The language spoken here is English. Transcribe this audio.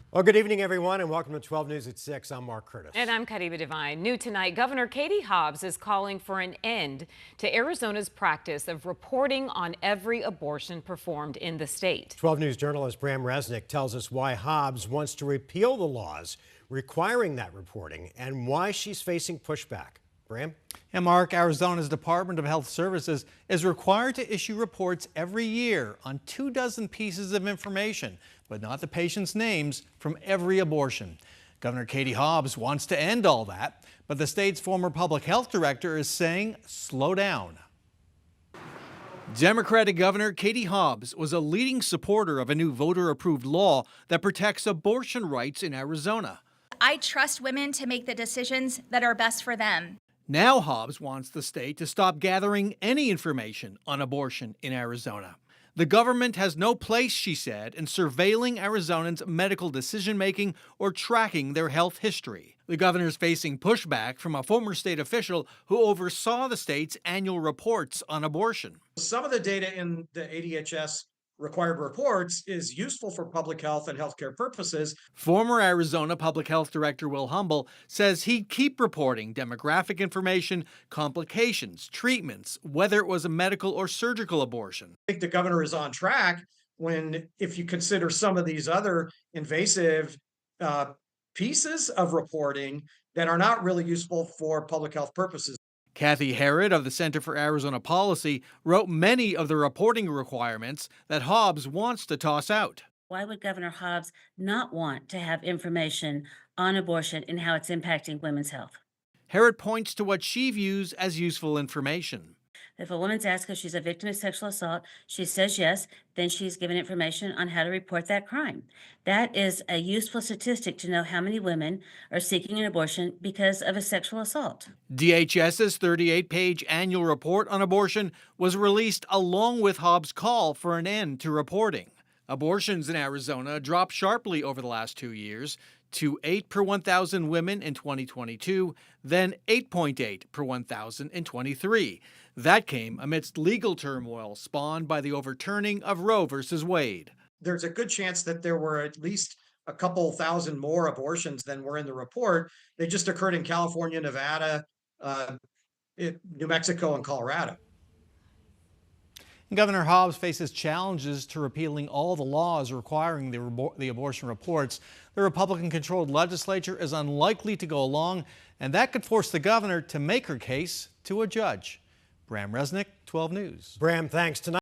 Well, good evening, everyone, and welcome to 12 News at 6. I'm Mark Curtis. And I'm Katie Devine. New tonight, Governor Katie Hobbs is calling for an end to Arizona's practice of reporting on every abortion performed in the state. 12 News journalist Bram Resnick tells us why Hobbs wants to repeal the laws requiring that reporting and why she's facing pushback. Bram? And Mark, Arizona's Department of Health Services is required to issue reports every year on 24 pieces of information, but not the patient's names from every abortion. Governor Katie Hobbs wants to end all that, but the state's former public health director is saying slow down. Democratic Governor Katie Hobbs was a leading supporter of a new voter-approved law that protects abortion rights in Arizona. I trust women to make the decisions that are best for them. Now Hobbs wants the state to stop gathering any information on abortion in Arizona. The government has no place, she said, in surveilling Arizonans' medical decision-making or tracking their health history. The governor's facing pushback from a former state official who oversaw the state's annual reports on abortion. Some of the data in the ADHS required reports is useful for public health and healthcare purposes. Former Arizona Public Health Director Will Humble says he'd keep reporting demographic information, complications, treatments, whether it was a medical or surgical abortion. I think the governor is on track if you consider some of these other invasive pieces of reporting that are not really useful for public health purposes. Kathy Herod of the Center for Arizona Policy wrote many of the reporting requirements that Hobbs wants to toss out. Why would Governor Hobbs not want to have information on abortion and how it's impacting women's health? Herod points to what she views as useful information. If a woman's asked if she's a victim of sexual assault, she says yes, then she's given information on how to report that crime. That is a useful statistic to know how many women are seeking an abortion because of a sexual assault. DHS's 38-page annual report on abortion was released along with Hobbs' call for an end to reporting. Abortions in Arizona dropped sharply over the last 2 years to 8 per 1,000 women in 2022, then 8.8 per 1,000 in 23. That came amidst legal turmoil spawned by the overturning of Roe versus Wade. There's a good chance that there were at least a couple thousand more abortions than were in the report. They just occurred in California, Nevada, New Mexico, and Colorado. Governor Hobbs faces challenges to repealing all the laws requiring the abortion reports. The Republican-controlled legislature is unlikely to go along, and that could force the governor to make her case to a judge. Bram Resnick, 12 News. Bram, thanks. Tonight